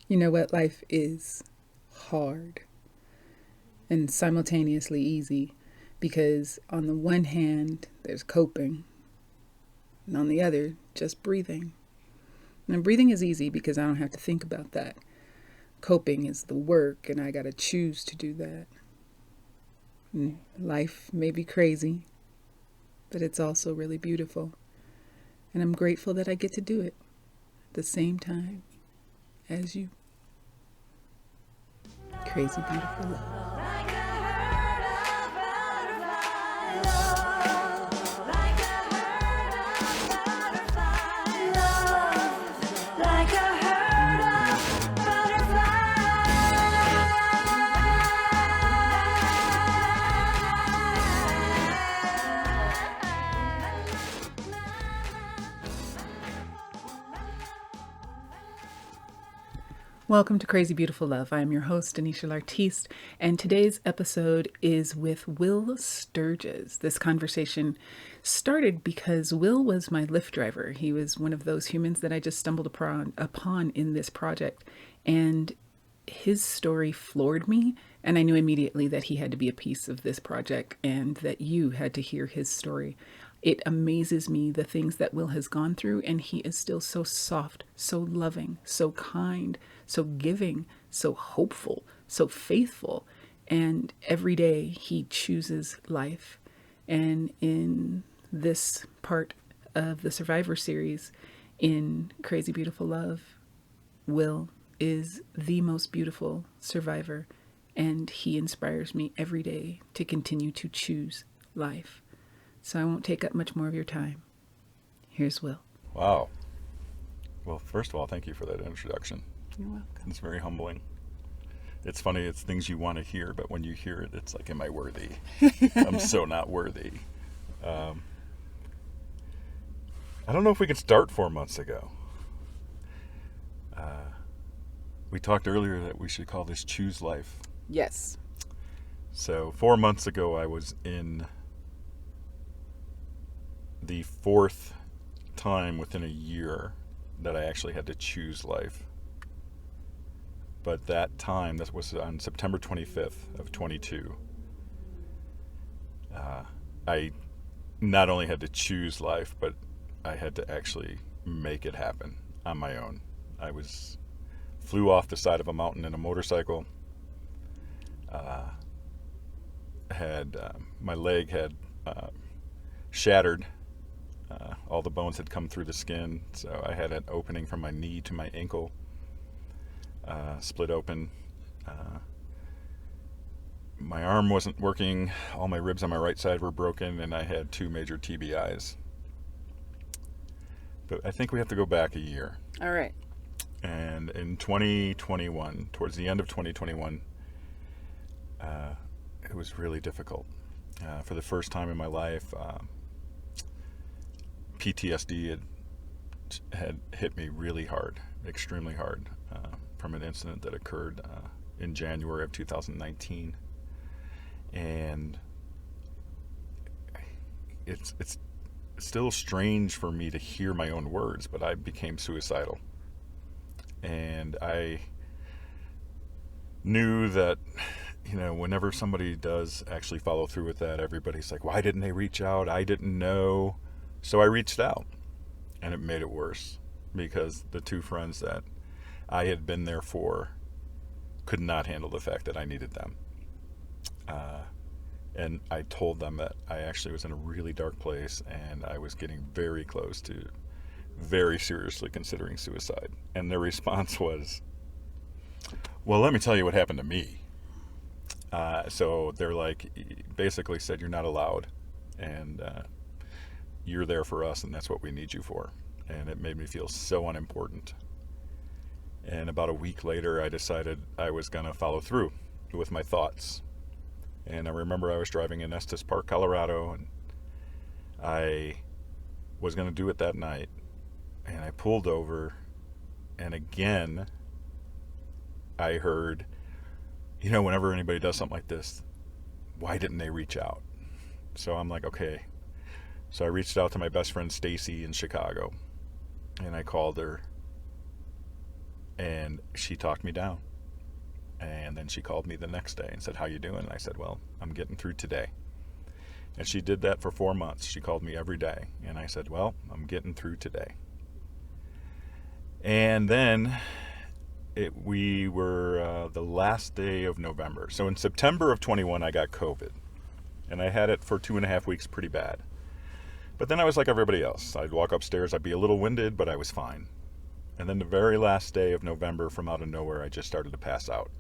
You know what? Life is hard and simultaneously easy because on the one hand, there's coping, and on the other, just breathing. And breathing is easy because I don't have to think about that. Coping is the work, and I got to choose to do that. And life may be crazy, but it's also really beautiful. And I'm grateful that I get to do it at the same time as you. Crazy, beautiful love. Welcome to Crazy Beautiful Love. I am your host, Anisha Lartiste, and today's episode is with Will Sturgess. This conversation started because Will was my Lyft driver. He was one of those humans that I just stumbled upon in this project, and his story floored me, and I knew immediately that he had to be a piece of this project and that you had to hear his story. It amazes me the things that Will has gone through, and he is still so soft, so loving, so kind, so giving, so hopeful, so faithful. And every day he chooses life. And in this part of the Survivor series, in Crazy Beautiful Love, Will is the most beautiful survivor, and he inspires me every day to continue to choose life. So I won't take up much more of your time. Here's Will. Wow. Well, first of all, thank you for that introduction. You're welcome. It's very humbling. It's funny, it's things you want to hear, but when you hear it, it's like, am I worthy? I'm so not worthy. I don't know if we could start 4 months ago. We talked earlier that we should call this Choose Life. Yes. So 4 months ago, I was in the fourth time within a year that I actually had to choose life. But that time, that was on September 25th of 22. I not only had to choose life, but I had to actually make it happen on my own. Flew off the side of a mountain in a motorcycle. My leg had shattered. All the bones had come through the skin, so I had an opening from my knee to my ankle, split open. My arm wasn't working, all my ribs on my right side were broken, and I had 2 major TBIs. But I think we have to go back a year. All right. And in 2021, towards the end of 2021, it was really difficult. For the first time in my life, PTSD had hit me really hard, extremely hard, from an incident that occurred in January of 2019. And it's still strange for me to hear my own words, but I became suicidal. And I knew that, whenever somebody does actually follow through with that, everybody's like, why didn't they reach out? I didn't know. So I reached out, and it made it worse because the 2 friends that I had been there for could not handle the fact that I needed them. And I told them that I actually was in a really dark place, and I was getting very close to very seriously considering suicide. And their response was, well, let me tell you what happened to me. So they're like, basically said, you're not allowed, and you're there for us, and that's what we need you for. And it made me feel so unimportant. And about a week later, I decided I was going to follow through with my thoughts. And I remember I was driving in Estes Park, Colorado, and I was going to do it that night. And I pulled over, and again, I heard, whenever anybody does something like this, why didn't they reach out? So I'm like, okay. So I reached out to my best friend Stacy in Chicago, and I called her, And she talked me down. And then she called me the next day and said, "How you doing?" And I said, "Well, I'm getting through today." And she did that for 4 months. She called me every day. And I said, "Well, I'm getting through today." And then we were the last day of November. So in September of 21, I got COVID. And I had it for 2.5 weeks, pretty bad. But then I was like everybody else. I'd walk upstairs, I'd be a little winded, but I was fine. And then the very last day of November, from out of nowhere, I just started to pass out.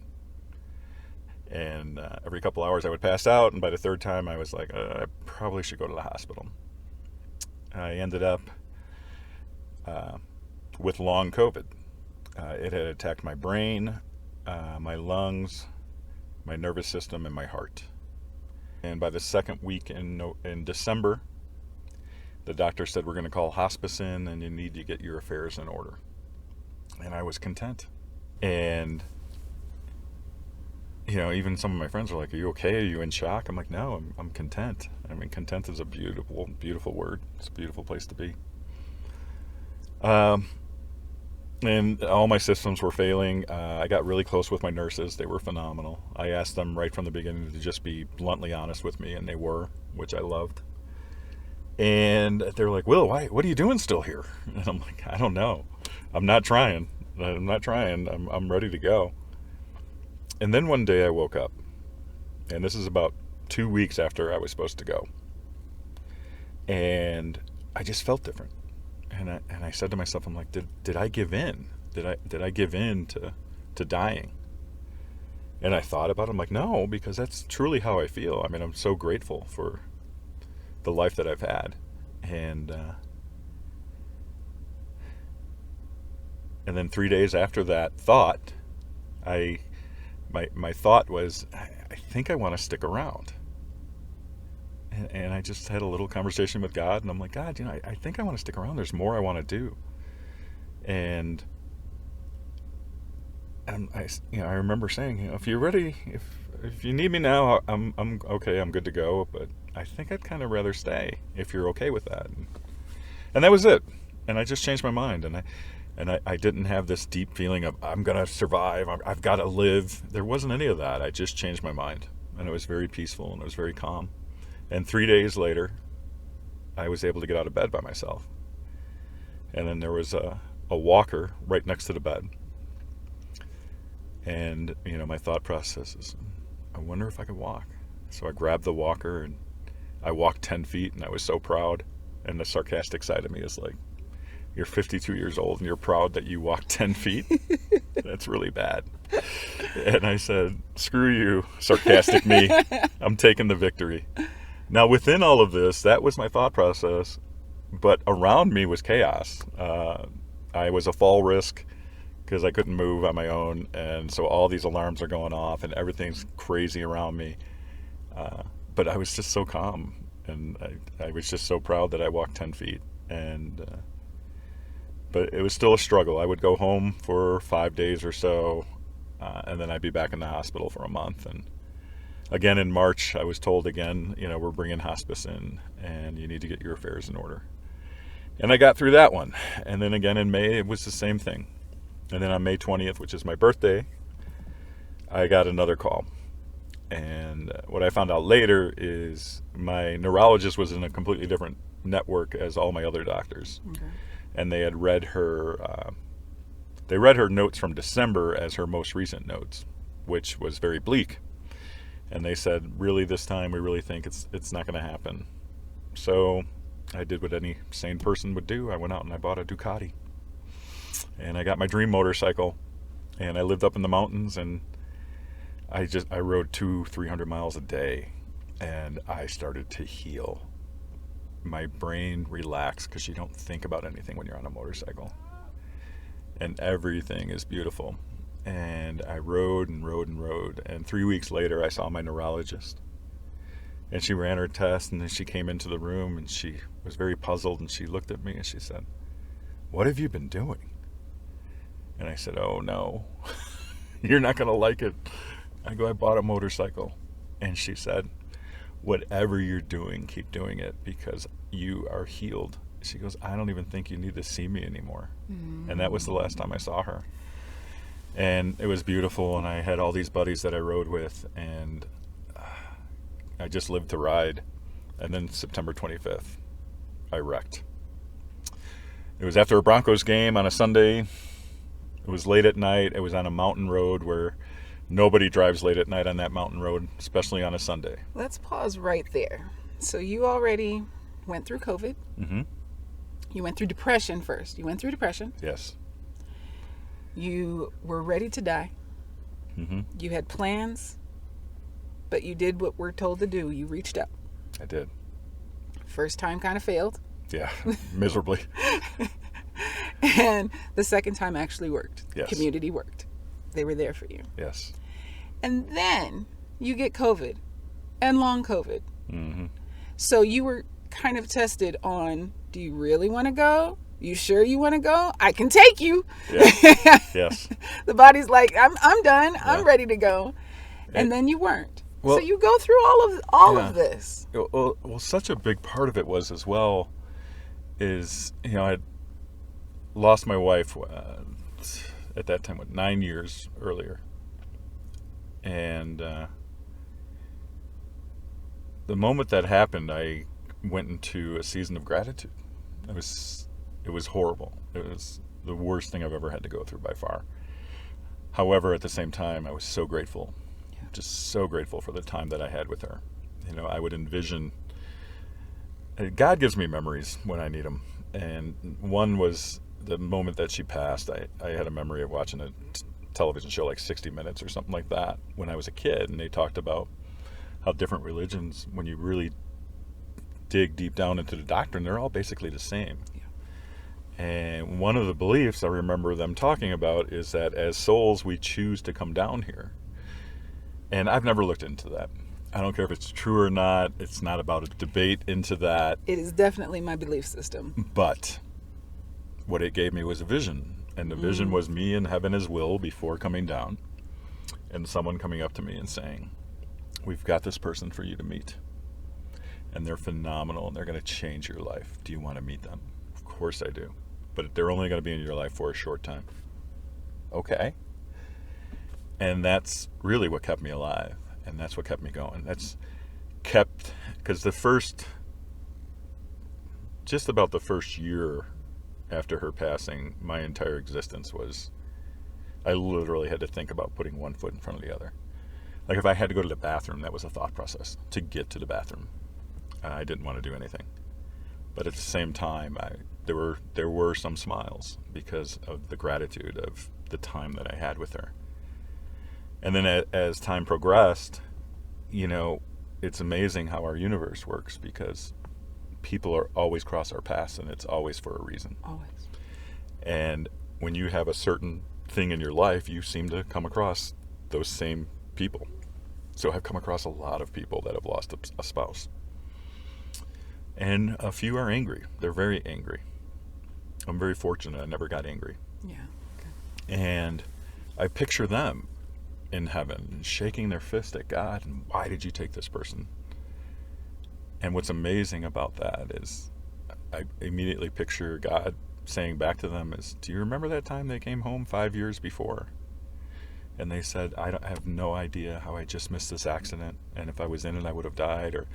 And every couple hours I would pass out, and by the third time I was like, I probably should go to the hospital. I ended up with long COVID. It had attacked my brain, my lungs, my nervous system, and my heart. And by the second week in December, the doctor said, "We're going to call hospice in, and you need to get your affairs in order." And I was content. And even some of my friends were like, "Are you okay? Are you in shock?" I'm like, "No, I'm content." I mean, content is a beautiful, beautiful word. It's a beautiful place to be. And all my systems were failing. I got really close with my nurses. They were phenomenal. I asked them right from the beginning to just be bluntly honest with me, and they were, which I loved. And they're like, "Will, why? What are you doing still here?" And I'm like, "I don't know. I'm not trying. I'm ready to go." And then one day I woke up, and this is about 2 weeks after I was supposed to go, and I just felt different. And I said to myself, I'm like, did I give in? Did I give in to dying? And I thought about it. I'm like, no, because that's truly how I feel. I mean, I'm so grateful for the life that I've had. And then 3 days after that thought, my thought was, I think I want to stick around. And I just had a little conversation with God, and I'm like, "God, I think I want to stick around. There's more I want to do." And I remember saying, "If you're ready, if you need me now, I'm okay. I'm good to go. But I think I'd kind of rather stay if you're okay with that." And that was it. And I just changed my mind, and I didn't have this deep feeling of I'm gonna survive. I've got to live. There wasn't any of that. I just changed my mind, and it was very peaceful, and it was very calm. And 3 days later, I was able to get out of bed by myself. And then there was a walker right next to the bed. And, my thought process is, I wonder if I could walk. So I grabbed the walker, and I walked 10 feet, and I was so proud. And the sarcastic side of me is like, you're 52 years old, and you're proud that you walked 10 feet? That's really bad. And I said, "Screw you, sarcastic me. I'm taking the victory." Now, within all of this, that was my thought process, but around me was chaos. I was a fall risk because I couldn't move on my own, and so all these alarms are going off, and everything's crazy around me. But I was just so calm, and I was just so proud that I walked 10 feet. But it was still a struggle. I would go home for 5 days or so, and then I'd be back in the hospital for a month. And again, in March, I was told again, we're bringing hospice in, and you need to get your affairs in order. And I got through that one. And then again in May, it was the same thing. And then on May 20th, which is my birthday, I got another call. And what I found out later is my neurologist was in a completely different network as all my other doctors. Okay. And they had read her notes from December as her most recent notes, which was very bleak. And they said, really, this time we really think it's not going to happen. So I did what any sane person would do. I went out and I bought a Ducati. And I got my dream motorcycle. And I lived up in the mountains, and I rode 200-300 miles a day. And I started to heal. My brain relaxed because you don't think about anything when you're on a motorcycle. And everything is beautiful. And I rode and rode and rode. And 3 weeks later, I saw my neurologist. And she ran her test, and then she came into the room, and she was very puzzled, and she looked at me, and she said, "What have you been doing?" And I said, "Oh, no. You're not going to like it." I go, "I bought a motorcycle." And she said, "Whatever you're doing, keep doing it, because you are healed." She goes, "I don't even think you need to see me anymore." Mm. And that was the last time I saw her. And it was beautiful, and I had all these buddies that I rode with, and I just lived to ride. And then September 25th, I wrecked. It was after a Broncos game on a Sunday. It was late at night. It was on a mountain road where nobody drives late at night on that mountain road, especially on a Sunday. Let's pause right there. So you already went through COVID. Mm-hmm. You went through depression first. You went through depression. Yes. You were ready to die. Mm-hmm. You had plans, but you did what we're told to do. You reached up. I did. First time kind of failed. Yeah, miserably. And the second time actually worked. Yes. Community worked. They were there for you. Yes. And then you get COVID and long COVID. Mm-hmm. So you were kind of tested on, do you really want to go? You sure you want to go? I can take you. Yeah. Yes. The body's like, I'm done. Yeah. I'm ready to go. And then you weren't. Well, so you go through all of this. Well, such a big part of it was as well is, I had lost my wife at that time, 9 years earlier. And the moment that happened, I went into a season of gratitude. It was horrible. It was the worst thing I've ever had to go through by far. However, at the same time, I was so grateful. Just so grateful for the time that I had with her. I would envision, God gives me memories when I need them. And one was the moment that she passed. I had a memory of watching a television show like 60 Minutes or something like that when I was a kid. And they talked about how different religions, when you really dig deep down into the doctrine, they're all basically the same. Yeah. And one of the beliefs I remember them talking about is that as souls, we choose to come down here. And I've never looked into that. I don't care if it's true or not. It's not about a debate into that. It is definitely my belief system. But what it gave me was a vision. And the vision was me in heaven as Will before coming down. And someone coming up to me and saying, we've got this person for you to meet. And they're phenomenal and they're going to change your life. Do you want to meet them? Of course I do. But they're only going to be in your life for a short time. Okay. And that's really what kept me alive. And that's what kept me going. Because just about the first year after her passing, my entire existence was, I literally had to think about putting one foot in front of the other. Like if I had to go to the bathroom, that was a thought process to get to the bathroom. I didn't want to do anything. But at the same time, there were some smiles because of the gratitude of the time that I had with her. And then as time progressed, it's amazing how our universe works because people are always cross our paths and it's always for a reason. Always. And when you have a certain thing in your life, you seem to come across those same people. So I've come across a lot of people that have lost a spouse. And a few are angry. They're very angry. I'm very fortunate I never got angry. Yeah. Okay. And I picture them in heaven shaking their fist at God and why did you take this person? And what's amazing about that is I immediately picture God saying back to them is, do you remember that time they came home 5 years before? And they said, I have no idea how I just missed this accident. And if I was in it, I would have died. Or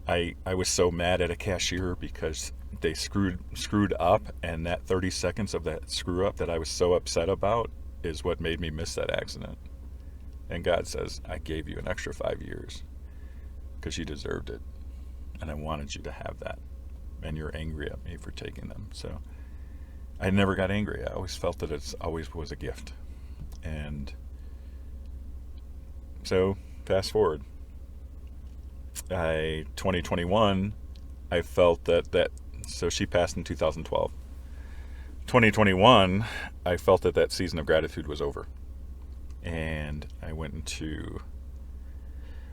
I was so mad at a cashier because they screwed up. And that 30 seconds of that screw up that I was so upset about is what made me miss that accident. And God says, I gave you an extra 5 years because you deserved it. And I wanted you to have that. And you're angry at me for taking them. So I never got angry. I always felt that it always was a gift. And so fast forward. 2021, I felt that so she passed in 2012. 2021, I felt that season of gratitude was over. And I went into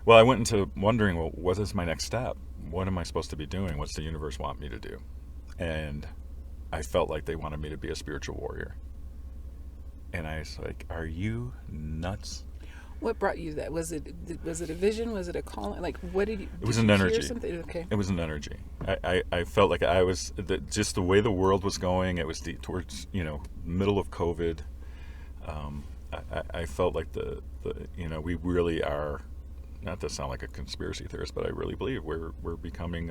wondering, well, what is my next step? What am I supposed to be doing? What's the universe want me to do? And I felt like they wanted me to be a spiritual warrior. And I was like, are you nuts? What brought you that? Was it a vision? Was it a calling? Like, what did you? It was an energy. Something? Okay. It was an energy. I felt like I was just the way the world was going. It was towards middle of COVID. I felt like we really are, not to sound like a conspiracy theorist, but I really believe we're becoming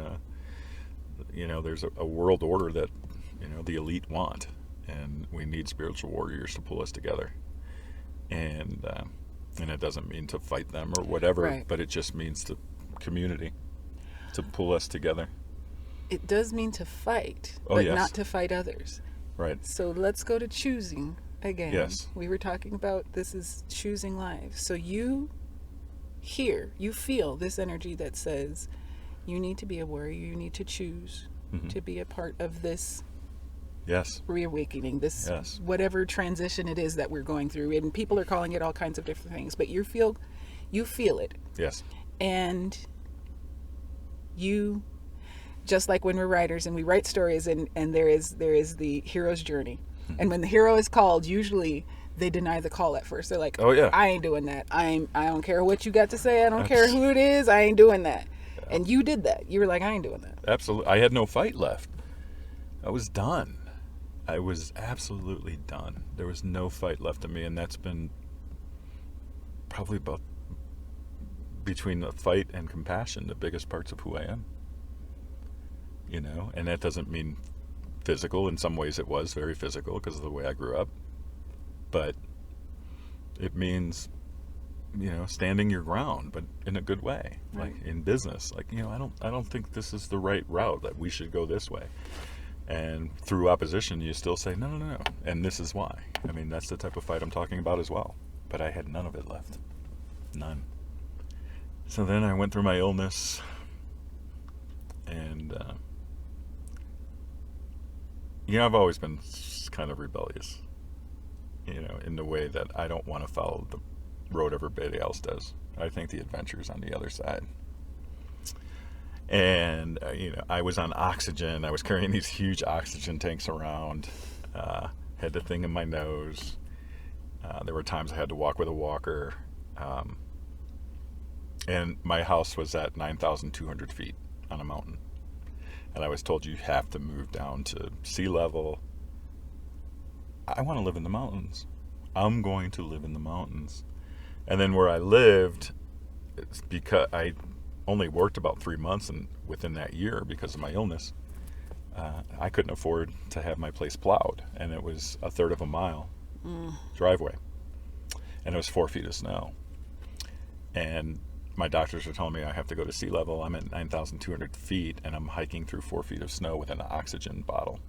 there's a world order that, the elite want, and we need spiritual warriors to pull us together. And it doesn't mean to fight them or whatever, Right. but it just means to community, to pull us together. It does mean to fight, Oh, but yes. not to fight others. Right. So let's go to choosing again. Yes. We were talking about this is choosing life. So you feel this energy that says you need to be a warrior, you need to choose to be a part of this Yes. reawakening, this Yes. whatever transition it is that we're going through. And people are calling it all kinds of different things, but you feel it. Yes. And you, just like when we're writers and we write stories, and there is the hero's journey. And when the hero is called, usually they deny the call at first. They're like, Oh, yeah. I ain't doing that. I don't care what you got to say. I don't care who it is. I ain't doing that. And you did that. You were like, I ain't doing that. Absolutely. I had no fight left. I was done. I was absolutely done. There was no fight left in me, and that's been probably about, between the fight and compassion, the biggest parts of who I am. And that doesn't mean physical. In some ways it was very physical because of the way I grew up. But it means, standing your ground, but in a good way. Right. Like in business. Like, I don't think this is the right route, that we should go this way. And through opposition, you still say, no. And this is why. I mean, that's the type of fight I'm talking about as well. But I had none of it left. None. So then I went through my illness, and I've always been kind of rebellious, in the way that I don't want to follow the road everybody else does. I think the adventure's on the other side. And I was on oxygen. I was carrying these huge oxygen tanks around, had the thing in my nose. There were times I had to walk with a walker. And my house was at 9,200 feet on a mountain. And I was told, you have to move down to sea level. I want to live in the mountains. I'm going to live in the mountains. And then where I lived, it's because I only worked about 3 months, and within that year, because of my illness, I couldn't afford to have my place plowed. And it was a third of a mile driveway. And it was 4 feet of snow. And my doctors are telling me I have to go to sea level. I'm at 9,200 feet, and I'm hiking through 4 feet of snow with an oxygen bottle.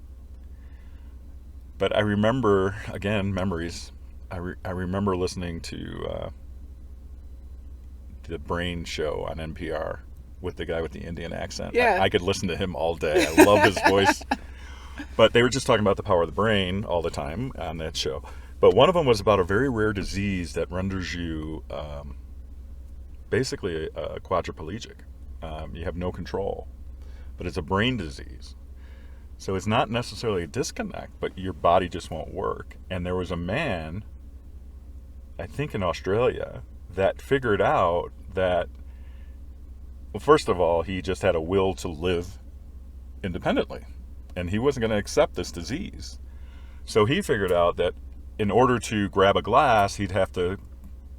But I remember, again, memories. I remember listening to the Brain show on NPR with the guy with the Indian accent. Yeah. I could listen to him all day. I love his voice. But they were just talking about the power of the brain all the time on that show. But one of them was about a very rare disease that renders you basically a quadriplegic. You have no control. But it's a brain disease. So it's not necessarily a disconnect, but your body just won't work. And there was a man, I think in Australia, that figured out that, well, first of all, he just had a will to live independently. And he wasn't going to accept this disease. So he figured out that in order to grab a glass, he'd have to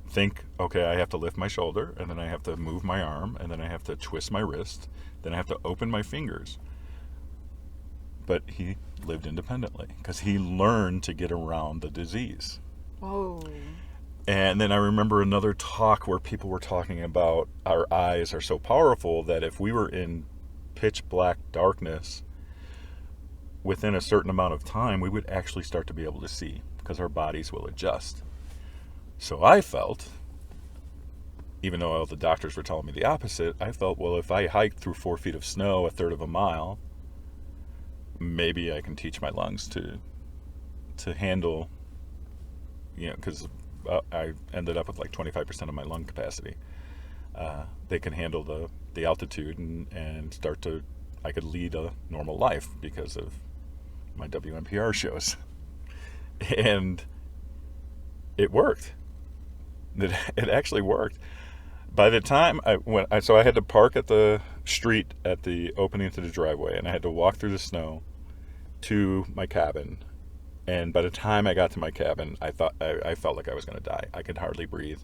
think, okay, I have to lift my shoulder, and then I have to move my arm, and then I have to twist my wrist, then I have to open my fingers. But he lived independently because he learned to get around the disease. Whoa. And then I remember another talk where people were talking about our eyes are so powerful that if we were in pitch black darkness, within a certain amount of time, we would actually start to be able to see because our bodies will adjust. So I felt, even though all the doctors were telling me the opposite, I felt, well, if I hike through 4 feet of snow, a third of a mile, maybe I can teach my lungs to handle, because I ended up with like 25% of my lung capacity. They can handle the altitude and start to, I could lead a normal life because of my WNPR shows. And it worked. It actually worked. By the time so I had to park at the street at the opening to the driveway, and I had to walk through the snow to my cabin. And by the time I got to my cabin, I felt like I was going to die. I could hardly breathe.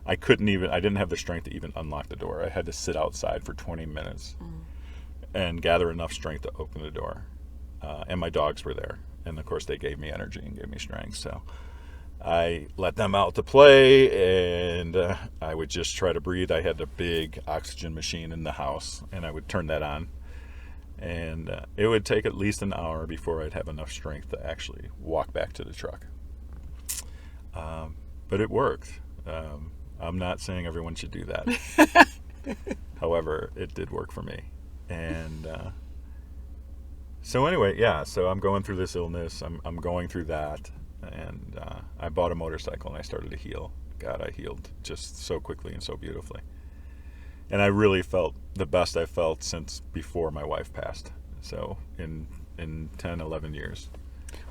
I didn't have the strength to even unlock the door. I had to sit outside for 20 minutes and gather enough strength to open the door. And my dogs were there. And of course, they gave me energy and gave me strength. So I let them out to play, and I would just try to breathe. I had a big oxygen machine in the house, and I would turn that on. And it would take at least an hour before I'd have enough strength to actually walk back to the truck. But it worked. I'm not saying everyone should do that. However, it did work for me. And so anyway, yeah, so I'm going through this illness. I'm going through that. And I bought a motorcycle, and I started to heal. God, I healed just so quickly and so beautifully. And I really felt the best I felt since before my wife passed. So in 10, 11 years.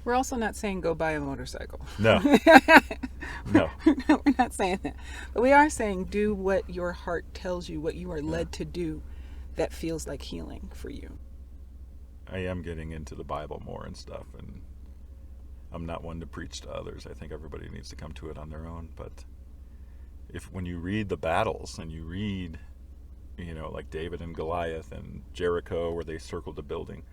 We're also not saying go buy a motorcycle. No. No. No, we're not saying that. But we are saying do what your heart tells you, what you are led to do that feels like healing for you. I am getting into the Bible more and stuff, and I'm not one to preach to others. I think everybody needs to come to it on their own. But when you read the battles and you read, like David and Goliath and Jericho, where they circled a building,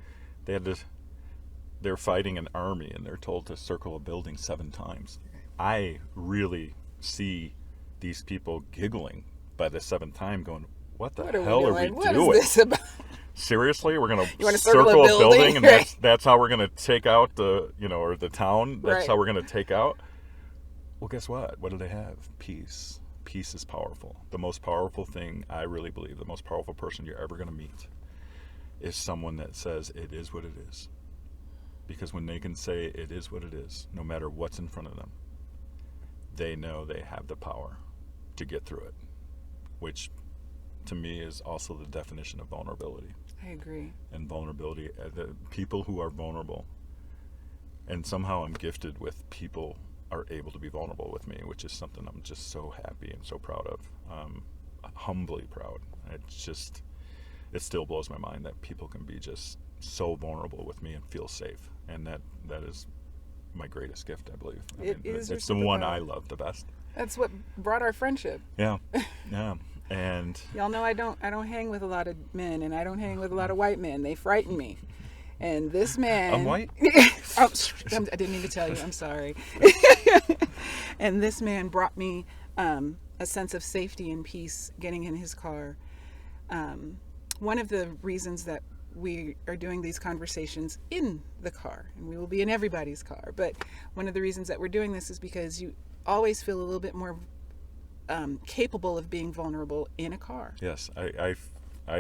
they're fighting an army, and they're told to circle a building 7 times. I really see these people giggling by the 7th time, going, what the hell are we doing? What is this about? Seriously, we're going to circle a building, and right? that's how we're going to take out or the town. That's right. How we're going to take out. Well, guess what? What do they have? Peace. Peace is powerful. The most powerful thing, I really believe, the most powerful person you're ever going to meet is someone that says it is what it is. Because when they can say it is what it is, no matter what's in front of them, they know they have the power to get through it, which to me is also the definition of vulnerability. I agree. And vulnerability, the people who are vulnerable, and somehow I'm gifted with people are able to be vulnerable with me, which is something I'm just so happy and so proud of. Humbly proud. It still blows my mind that people can be just so vulnerable with me and feel safe. And that is my greatest gift, I believe. It's the one I love the best. That's what brought our friendship. Yeah. Yeah. And y'all know I don't hang with a lot of men, and I don't hang with a lot of white men. They frighten me. And this man... I'm white? I didn't mean to tell you. I'm sorry. And this man brought me a sense of safety and peace getting in his car. One of the reasons that we are doing these conversations in the car, and we will be in everybody's car, but one of the reasons that we're doing this is because you always feel a little bit more capable of being vulnerable in a car. Yes, I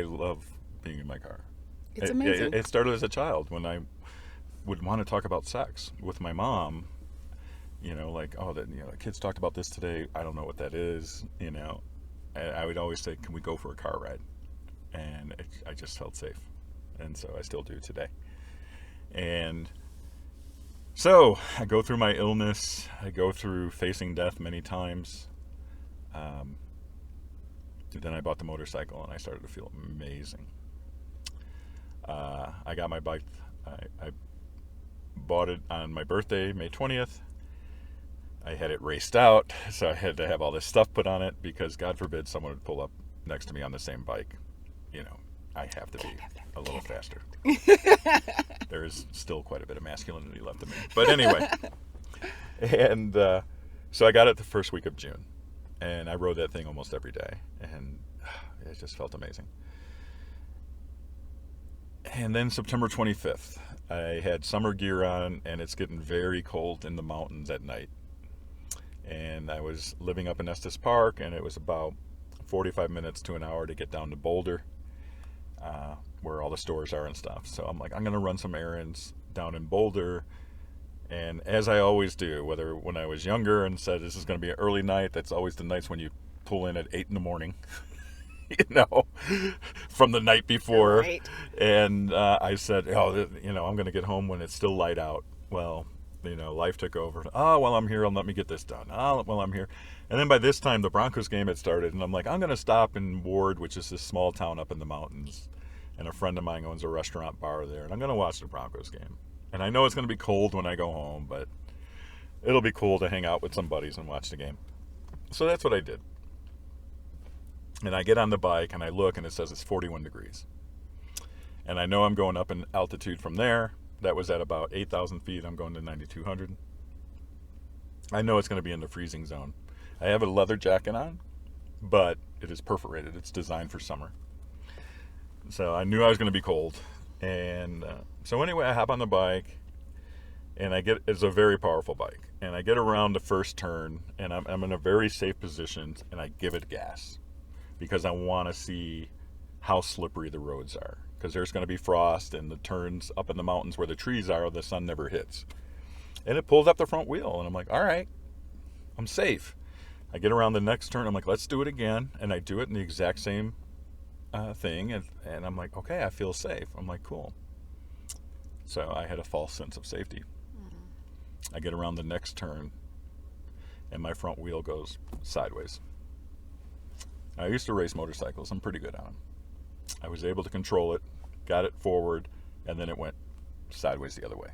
love being in my car. It's amazing. It started as a child when I would want to talk about sex with my mom. The kids talked about this today. I don't know what that is. And I would always say, "Can we go for a car ride?" And I just felt safe, and so I still do today. And so I go through my illness. I go through facing death many times. Then I bought the motorcycle, and I started to feel amazing. I got my bike. I bought it on my birthday, May 20th. I had it raced out, so I had to have all this stuff put on it because, God forbid, someone would pull up next to me on the same bike. I have to be a little faster. There is still quite a bit of masculinity left in me. But anyway. And so I got it the first week of June. And I rode that thing almost every day. And it just felt amazing. And then September 25th, I had summer gear on, and it's getting very cold in the mountains at night. And I was living up in Estes Park, and it was about 45 minutes to an hour to get down to Boulder, where all the stores are and stuff. So I'm like, I'm going to run some errands down in Boulder. And as I always do, whether when I was younger and said this is going to be an early night, that's always the nights when you pull in at 8 in the morning. From the night before. Right. And I said, I'm going to get home when it's still light out. Well, life took over. I'm here. Let me get this done. I'm here. And then by this time, the Broncos game had started. And I'm like, I'm going to stop in Ward, which is this small town up in the mountains. And a friend of mine owns a restaurant bar there. And I'm going to watch the Broncos game. And I know it's going to be cold when I go home, but it'll be cool to hang out with some buddies and watch the game. So that's what I did. And I get on the bike and I look and it says it's 41 degrees. And I know I'm going up in altitude from there. That was at about 8,000 feet. I'm going to 9,200. I know it's going to be in the freezing zone. I have a leather jacket on, but it is perforated. It's designed for summer. So I knew I was going to be cold. And so anyway, I hop on the bike, and it's a very powerful bike. And I get around the first turn, and I'm in a very safe position, and I give it gas because I want to see how slippery the roads are. Because there's going to be frost, and the turns up in the mountains where the trees are, the sun never hits. And it pulls up the front wheel, and I'm like, all right, I'm safe. I get around the next turn, I'm like, let's do it again. And I do it in the exact same thing, and I'm like, okay, I feel safe. I'm like, cool. So I had a false sense of safety. I get around the next turn, and my front wheel goes sideways. I used to race motorcycles. I'm pretty good on them. I was able to control it, got it forward, and then it went sideways the other way.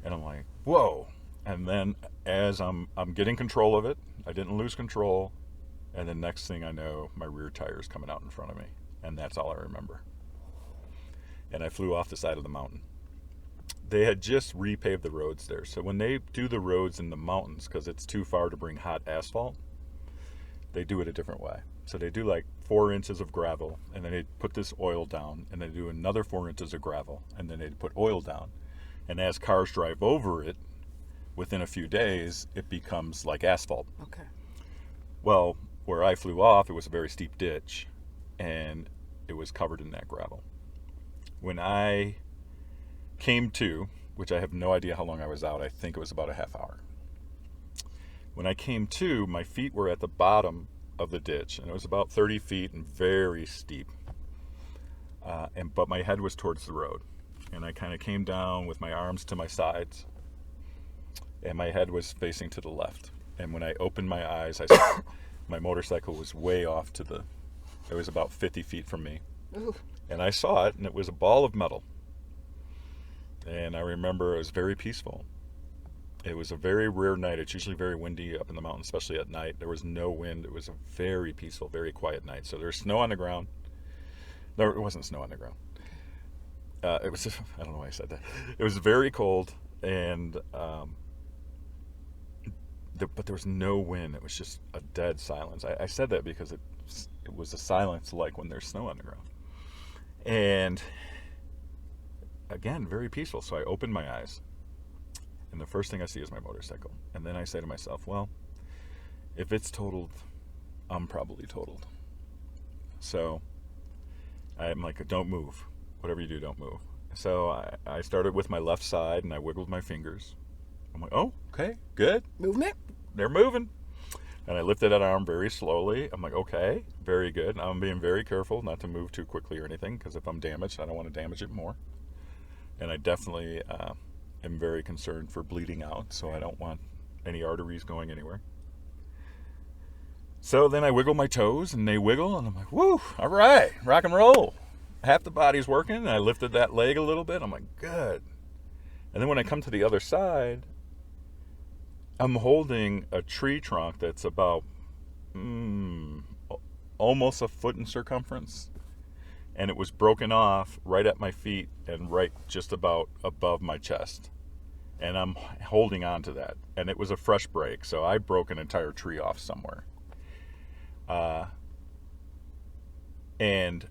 And I'm like, whoa. And then as I'm getting control of it, I didn't lose control. And the next thing I know, my rear tire is coming out in front of me. And that's all I remember. And I flew off the side of the mountain. They had just repaved the roads there. So when they do the roads in the mountains, because it's too far to bring hot asphalt, they do it a different way. So they do like 4 inches of gravel, and then they put this oil down, and they do another 4 inches of gravel, and then they put oil down. And as cars drive over it, within a few days, it becomes like asphalt. Okay. Well, where I flew off, it was a very steep ditch, and it was covered in that gravel. When I came to, which I have no idea how long I was out, I think it was about a half hour. When I came to, my feet were at the bottom of the ditch, and it was about 30 feet and very steep. But my head was towards the road. And I kind of came down with my arms to my sides, and my head was facing to the left. And when I opened my eyes, I saw my motorcycle was way off it was about 50 feet from me. Ooh. And I saw it, and it was a ball of metal. And I remember it was very peaceful. It was a very rare night. It's usually very windy up in the mountains, especially at night. There was no wind. It was a very peaceful, very quiet night. So there's snow on the ground. No, it wasn't snow on the ground. It was, I don't know why I said that. It was very cold, and but there was no wind. It was just a dead silence. I said that because it was a silence like when there's snow on the ground. And again, very peaceful. So I opened my eyes, and the first thing I see is my motorcycle. And then I say to myself, well, if it's totaled, I'm probably totaled. So I'm like, don't move. Whatever you do, don't move. So I started with my left side, and I wiggled my fingers. I'm like, oh, okay, good. Movement. They're moving. And I lifted that arm very slowly. I'm like, okay, very good. I'm being very careful not to move too quickly or anything, because if I'm damaged, I don't want to damage it more. And I definitely am very concerned for bleeding out, so I don't want any arteries going anywhere. So then I wiggle my toes, and they wiggle, and I'm like, woo, all right, rock and roll. Half the body's working, and I lifted that leg a little bit. I'm like, good. And then when I come to the other side, I'm holding a tree trunk that's about almost a foot in circumference, and it was broken off right at my feet and right just about above my chest. And I'm holding on to that, and it was a fresh break, so I broke an entire tree off somewhere. And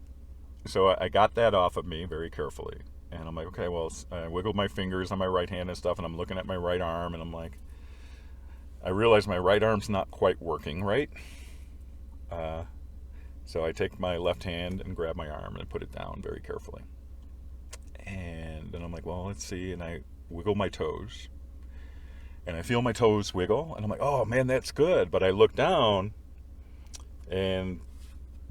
so I got that off of me very carefully, and I'm like, okay, well, I wiggled my fingers on my right hand and stuff, and I'm looking at my right arm, and I'm like, I realize my right arm's not quite working right. So I take my left hand and grab my arm and put it down very carefully. And then I'm like, well, let's see, and I wiggle my toes, and I feel my toes wiggle, and I'm like, oh man, that's good. But I look down, and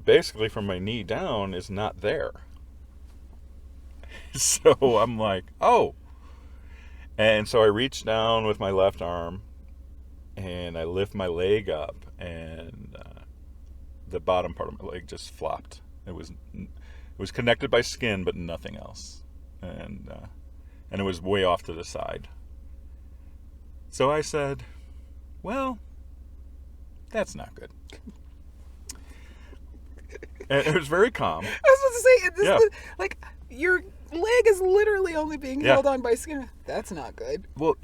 basically from my knee down is not there. So I'm like, oh. And so I reach down with my left arm, and I lift my leg up, and the bottom part of my leg just flopped. It was connected by skin, but nothing else. And and it was way off to the side. So I said, well, that's not good. And it was very calm. I was supposed to say, Yeah. like, your leg is literally only being Yeah. held on by skin. That's not good. Well,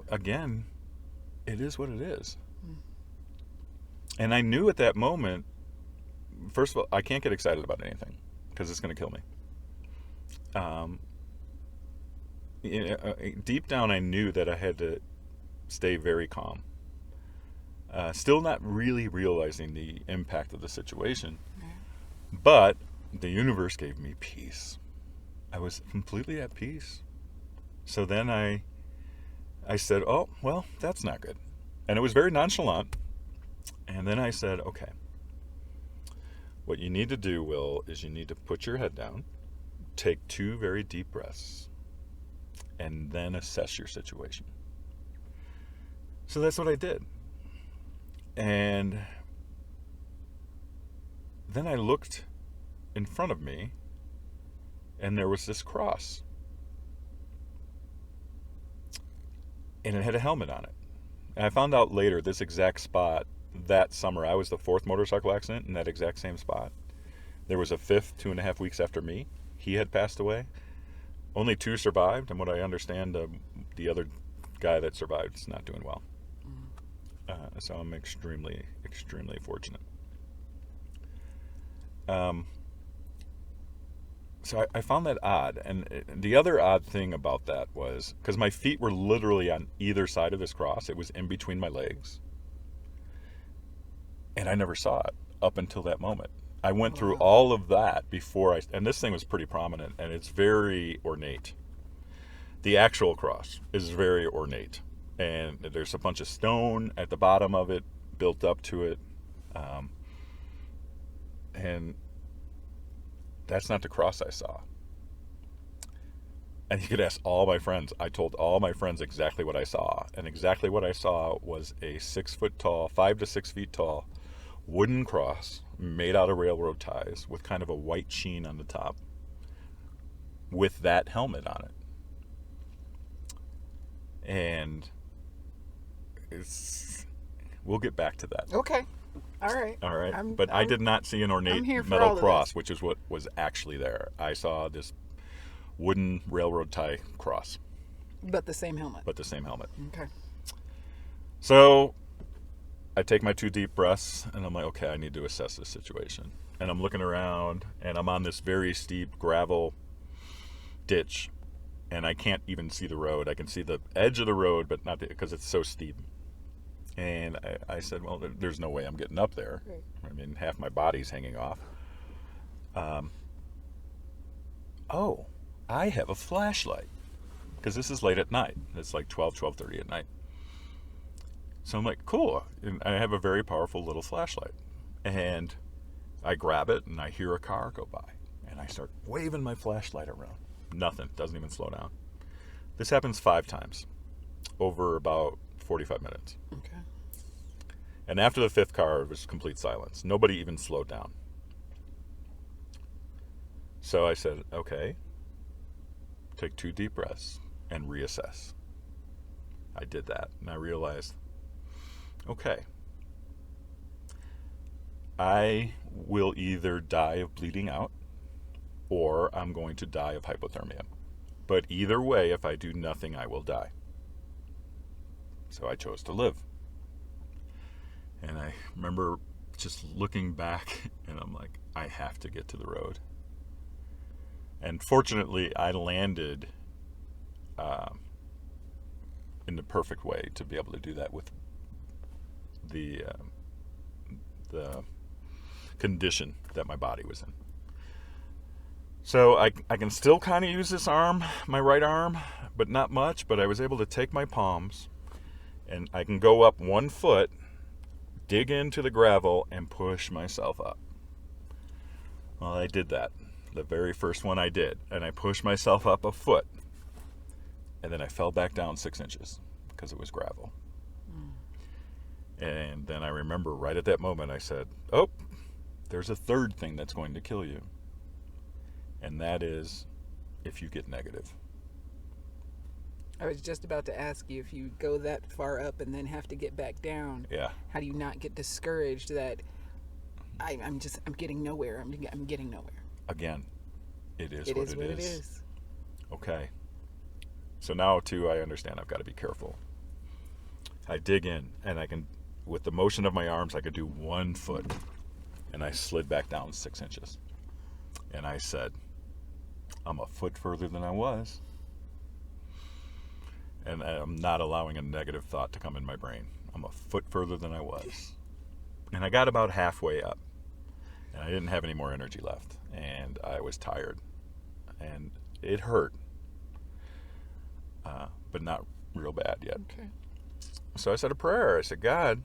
again, it is what it is. And I knew at that moment, first of all, I can't get excited about anything because it's going to kill me. Deep down, I knew that I had to stay very calm. Still not really realizing the impact of the situation. But the universe gave me peace. I was completely at peace. So then I said, oh, well, that's not good. And it was very nonchalant. And then I said, okay, what you need to do, Will, is you need to put your head down, take 2 very deep breaths, and then assess your situation. So that's what I did. And then I looked in front of me, and there was this cross. And it had a helmet on it. And I found out later this exact spot that summer, I was the 4th motorcycle accident in that exact same spot. There was a 5th 2.5 weeks after me. He had passed away. Only 2 survived, and what I understand, the other guy that survived is not doing well. So I'm extremely, extremely fortunate. So I found that odd. And the other odd thing about that was, because my feet were literally on either side of this cross, it was in between my legs. And I never saw it up until that moment. I went through all of that before and this thing was pretty prominent, and it's very ornate. The actual cross is very ornate. And there's a bunch of stone at the bottom of it, built up to it. And that's not the cross I saw. And you could ask all my friends. I told all my friends exactly what I saw. And exactly what I saw was a 6 foot tall, 5 to 6 feet tall, wooden cross made out of railroad ties with kind of a white sheen on the top with that helmet on it. And we'll get back to that. Okay. All right. But I did not see an ornate metal cross, which is what was actually there. I saw this wooden railroad tie cross. But the same helmet. Okay. So I take my 2 deep breaths, and I'm like, okay, I need to assess this situation. And I'm looking around, and I'm on this very steep gravel ditch, and I can't even see the road. I can see the edge of the road, but not because it's so steep. And I said, well, there's no way I'm getting up there. Right. I mean, half my body's hanging off. I have a flashlight, because this is late at night. It's like 12:30 at night. So I'm like, cool. And I have a very powerful little flashlight. And I grab it, and I hear a car go by. And I start waving my flashlight around. Nothing. Doesn't even slow down. This happens 5 times over about 45 minutes. Okay. And after the 5th car, it was complete silence. Nobody even slowed down. So I said, okay, take 2 deep breaths and reassess. I did that, and I realized, okay, I will either die of bleeding out, or I'm going to die of hypothermia. But either way, if I do nothing, I will die. So I chose to live. And I remember just looking back, and I'm like, I have to get to the road. And fortunately, I landed in the perfect way to be able to do that with the condition that my body was in. So I can still kind of use this arm, my right arm, but not much. But I was able to take my palms, and I can go up 1 foot, dig into the gravel, and push myself up. Well, I did that. The very first one I did. And I pushed myself up 1 foot. And then I fell back down 6 inches because it was gravel. And then I remember right at that moment I said, oh, there's a 3rd thing that's going to kill you. And that is if you get negative. I was just about to ask you, if you go that far up and then have to get back down, Yeah. how do you not get discouraged that I'm getting nowhere. I'm getting nowhere. Again, it is It what is it what it is. is. Okay. So now, too, I understand I've got to be careful. I dig in, and I can, with the motion of my arms, I could do 1 foot. And I slid back down 6 inches. And I said, I'm a foot further than I was. And I'm not allowing a negative thought to come in my brain. I'm a foot further than I was. And I got about halfway up. And I didn't have any more energy left. And I was tired. And it hurt. But not real bad yet. Okay. So I said a prayer. I said, God.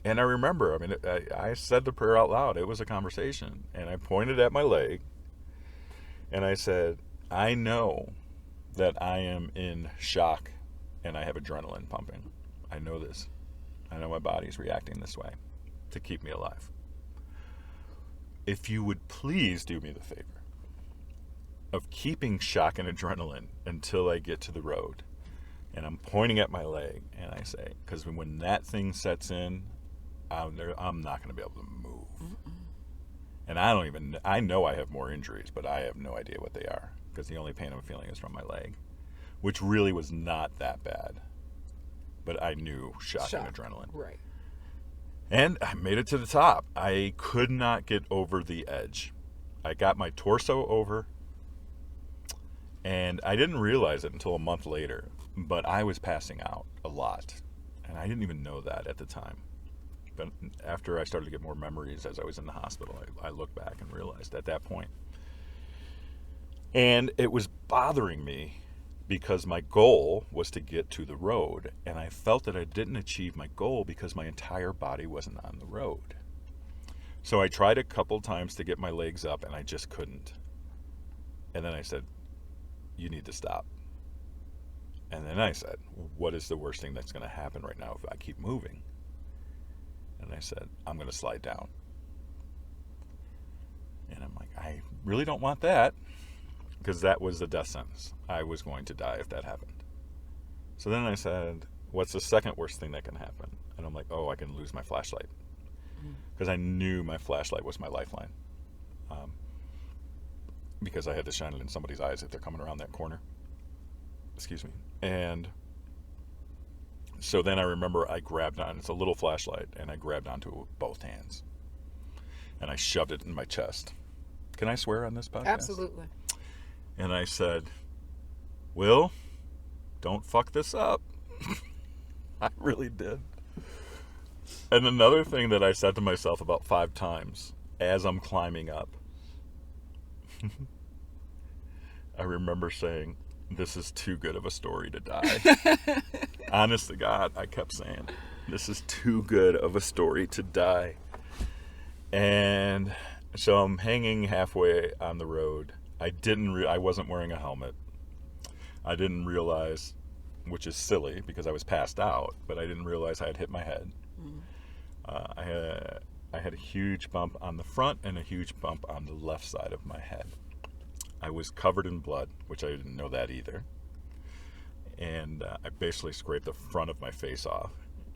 And I remember, I mean, I said the prayer out loud. It was a conversation. And I pointed at my leg. And I said, I know that I am in shock and I have adrenaline pumping. I know this. I know my body's reacting this way to keep me alive. If you would please do me the favor of keeping shock and adrenaline until I get to the road. And I'm pointing at my leg and I say, because when that thing sets in, I'm not going to be able to move. Mm-mm. And I know I have more injuries, but I have no idea what they are, because the only pain I'm feeling is from my leg, which really was not that bad. But I knew shock and adrenaline. Right. And I made it to the top. I could not get over the edge. I got my torso over, and I didn't realize it until a month later, but I was passing out a lot. And I didn't even know that at the time. But after I started to get more memories as I was in the hospital, I looked back and realized at that point. And it was bothering me because my goal was to get to the road. And I felt that I didn't achieve my goal because my entire body wasn't on the road. So I tried a couple times to get my legs up, and I just couldn't. And then I said, you need to stop. And then I said, what is the worst thing that's going to happen right now if I keep moving? And I said, I'm going to slide down. And I'm like, I really don't want that, because that was the death sentence. I was going to die if that happened. So then I said, what's the second worst thing that can happen? And I'm like, oh, I can lose my flashlight. Because I knew my flashlight was my lifeline. Because I had to shine it in somebody's eyes if they're coming around that corner. Excuse me. And so then I remember I grabbed on, it's a little flashlight, and I grabbed onto it with both hands. And I shoved it in my chest. Can I swear on this podcast? Absolutely. And I said, Will, don't fuck this up. I really did. And another thing that I said to myself about 5 times as I'm climbing up, I remember saying, this is too good of a story to die. Honest to God, I kept saying, this is too good of a story to die. And so I'm hanging halfway on the road. I wasn't wearing a helmet. I didn't realize, which is silly because I was passed out, but I didn't realize I had hit my head. I had a huge bump on the front and a huge bump on the left side of my head. I was covered in blood, which I didn't know that either. And I basically scraped the front of my face off.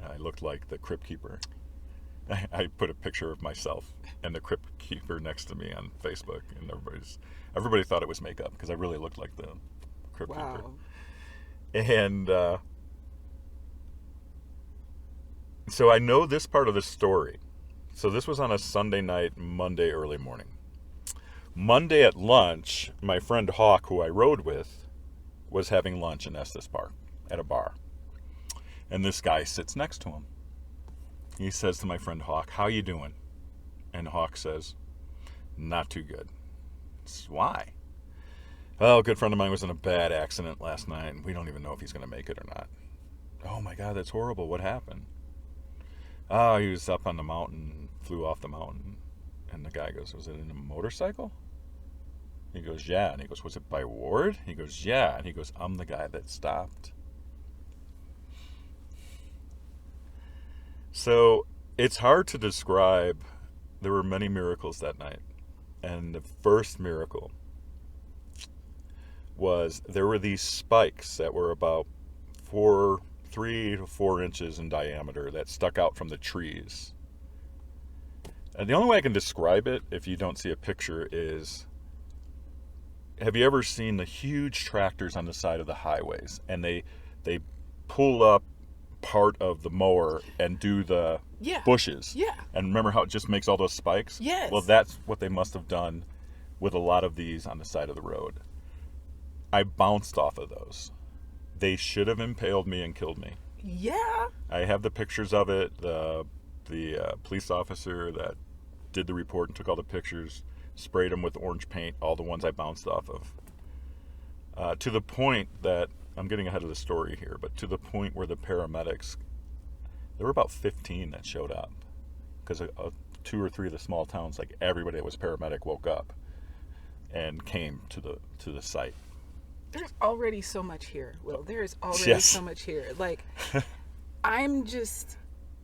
I looked like the Crypt Keeper. I put a picture of myself and the Crypt Keeper next to me on Facebook, and everybody thought it was makeup because I really looked like the Crypt Keeper. And so I know this part of the story. So this was on a Sunday night, Monday early morning. Monday at lunch, my friend Hawk, who I rode with, was having lunch in Estes Park at a bar. And this guy sits next to him. He says to my friend Hawk, how you doing? And Hawk says, not too good. Why? Well, a good friend of mine was in a bad accident last night, and we don't even know if he's going to make it or not. Oh my God, that's horrible. What happened? Oh, he was up on the mountain, flew off the mountain. And the guy goes, was it in a motorcycle? He goes, yeah. And he goes, was it by Ward? He goes, yeah. And he goes, I'm the guy that stopped. So it's hard to describe. There were many miracles that night. And the first miracle was there were these spikes that were about 3 to 4 inches in diameter that stuck out from the trees. And the only way I can describe it, if you don't see a picture, is, have you ever seen the huge tractors on the side of the highways, and they pull up part of the mower and do the bushes? Yeah. And remember how it just makes all those spikes? Yes. Well, that's what they must have done with a lot of these on the side of the road. I bounced off of those. They should have impaled me and killed me. Yeah. I have the pictures of it. The police officer that did the report and took all the pictures sprayed them with orange paint, all the ones I bounced off of. To the point that, I'm getting ahead of the story here, but to the point where the paramedics, there were about 15 that showed up. Because 2 or 3 of the small towns, like everybody that was paramedic woke up and came to the site. There's already so much here, Will. There is already so much here. Like, I'm just,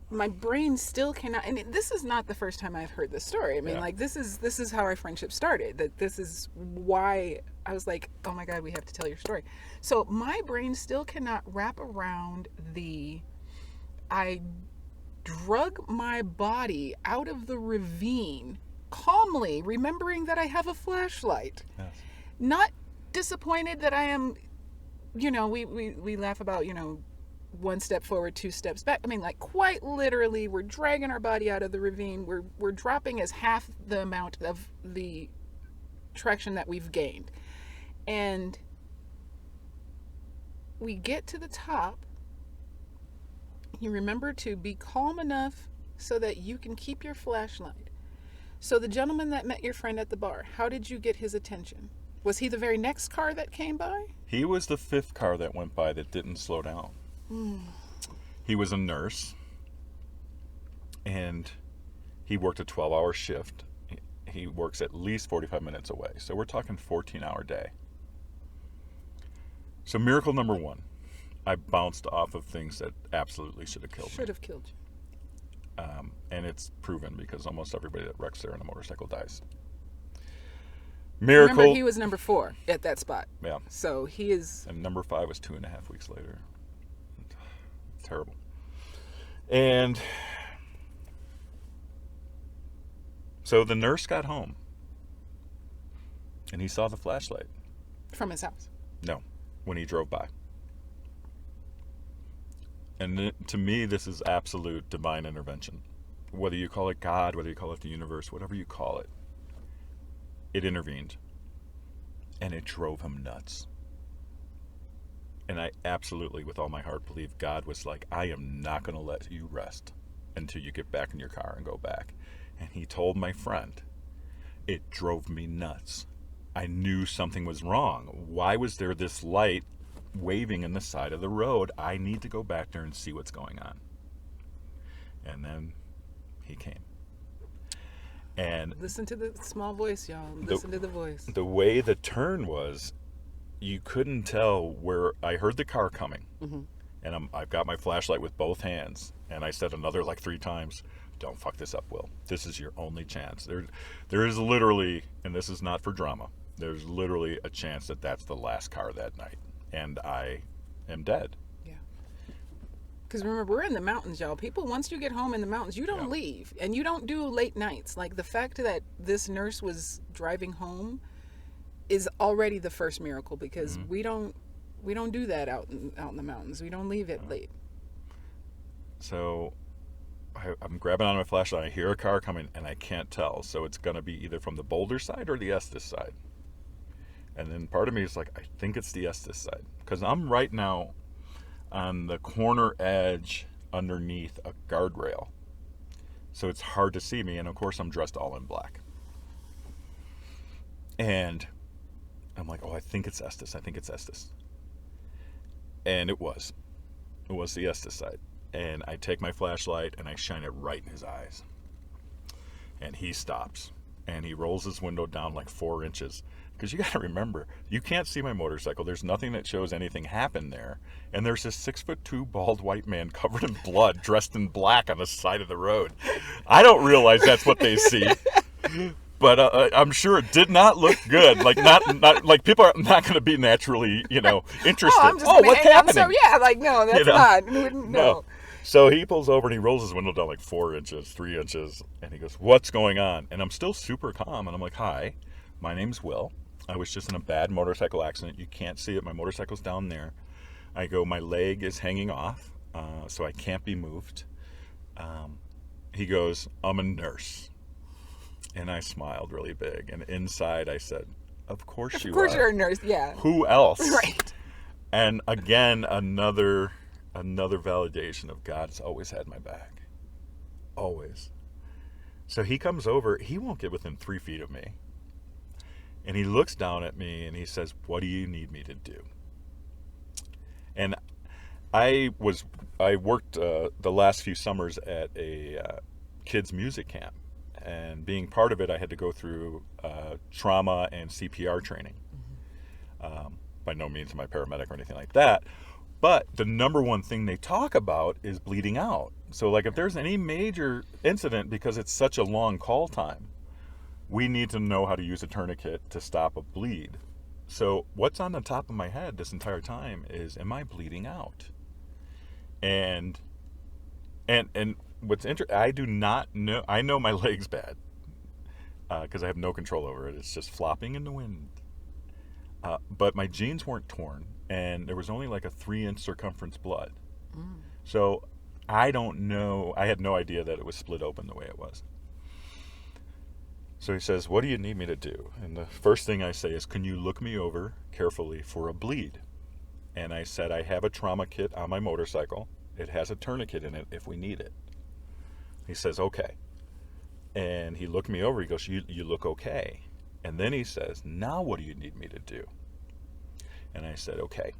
my brain still cannot, and this is not the first time I've heard this story. I mean, like, this is how our friendship started. That this is why I was like, oh my God, we have to tell your story. So my brain still cannot wrap around I drug my body out of the ravine calmly, remembering that I have a flashlight. Yes. Not disappointed that I am, we laugh about, one step forward, 2 steps back. I mean, like, quite literally, we're dragging our body out of the ravine. We're dropping as half the amount of the traction that we've gained. And we get to the top. You remember to be calm enough so that you can keep your flashlight. So the gentleman that met your friend at the bar, how did you get his attention? Was he the very next car that came by? He was the 5th car that went by that didn't slow down. He was a nurse, and he worked a 12-hour shift. He works at least 45 minutes away, so we're talking 14-hour day. So miracle number 1, I bounced off of things that absolutely should have killed me. Should have killed you. And it's proven, because almost everybody that wrecks there on a motorcycle dies. Miracle. Remember, he was number 4 at that spot. Yeah. So he is. And number 5 was 2.5 weeks later. Terrible. And so the nurse got home, and he saw the flashlight. From his house? No, when he drove by. And to me, this is absolute divine intervention. Whether you call it God, whether you call it the universe, whatever you call it, it intervened. And it drove him nuts. And I absolutely, with all my heart, believe God was like, I am not going to let you rest until you get back in your car and go back. And he told my friend, it drove me nuts. I knew something was wrong. Why was there this light waving in the side of the road? I need to go back there and see what's going on. And then he came. And listen to the small voice, y'all. Listen to the voice. The way the turn was, you couldn't tell where. I heard the car coming, and I've got my flashlight with both hands, and I said another like 3 times, don't fuck this up, Will. This is your only chance. There is literally, and this is not for drama, there's literally a chance that that's the last car that night, and I am dead. Yeah. Because remember, we're in the mountains, y'all. People, once you get home in the mountains, you don't leave, and you don't do late nights. Like, the fact that this nurse was driving home is already the first miracle, because we don't do that out in the mountains. We don't leave it late. So I'm grabbing on my flashlight. I hear a car coming, and I can't tell. So it's going to be either from the Boulder side or the Estes side. And then part of me is like, I think it's the Estes side, because I'm right now on the corner edge underneath a guardrail. So it's hard to see me. And of course, I'm dressed all in black. And I'm like, oh, I think it's Estes. I think it's Estes. And it was. It was the Estes side. And I take my flashlight and I shine it right in his eyes. And he stops. And he rolls his window down like 4 inches. Because you got to remember, you can't see my motorcycle. There's nothing that shows anything happened there. And there's this 6'2" bald white man covered in blood, dressed in black on the side of the road. I don't realize that's what they see. But I'm sure it did not look good. Like not like people are not going to be naturally, interested. I'm just what's happening? So yeah, like no, that's not. No. So he pulls over and he rolls his window down like 4 inches, 3 inches, and he goes, "What's going on?" And I'm still super calm, and I'm like, "Hi, my name's Will. I was just in a bad motorcycle accident. You can't see it. My motorcycle's down there." I go, "My leg is hanging off, so I can't be moved." He goes, "I'm a nurse." And I smiled really big. And inside I said, "Of course you are. Of course you're a nurse, yeah. Who else?" Right. And again, another validation of God's always had my back. Always. So he comes over. He won't get within 3 feet of me. And he looks down at me and he says, "What do you need me to do?" And I worked the last few summers at a kids music camp. And being part of it, I had to go through trauma and CPR training. By no means am I paramedic or anything like that. But the number one thing they talk about is bleeding out. So like if there's any major incident, because it's such a long call time, we need to know how to use a tourniquet to stop a bleed. So what's on the top of my head this entire time is, am I bleeding out? And what's interesting, I do not know. I know my leg's bad because I have no control over it. It's just flopping in the wind. But my jeans weren't torn, and there was only like a 3-inch circumference blood. So I don't know. I had no idea that it was split open the way it was. So he says, "What do you need me to do?" And the first thing I say is, "Can you look me over carefully for a bleed?" And I said, "I have a trauma kit on my motorcycle. It has a tourniquet in it if we need it." He says, "Okay." And he looked me over. He goes, you look okay." And then he says, "Now what do you need me to do?" And I said, "Okay."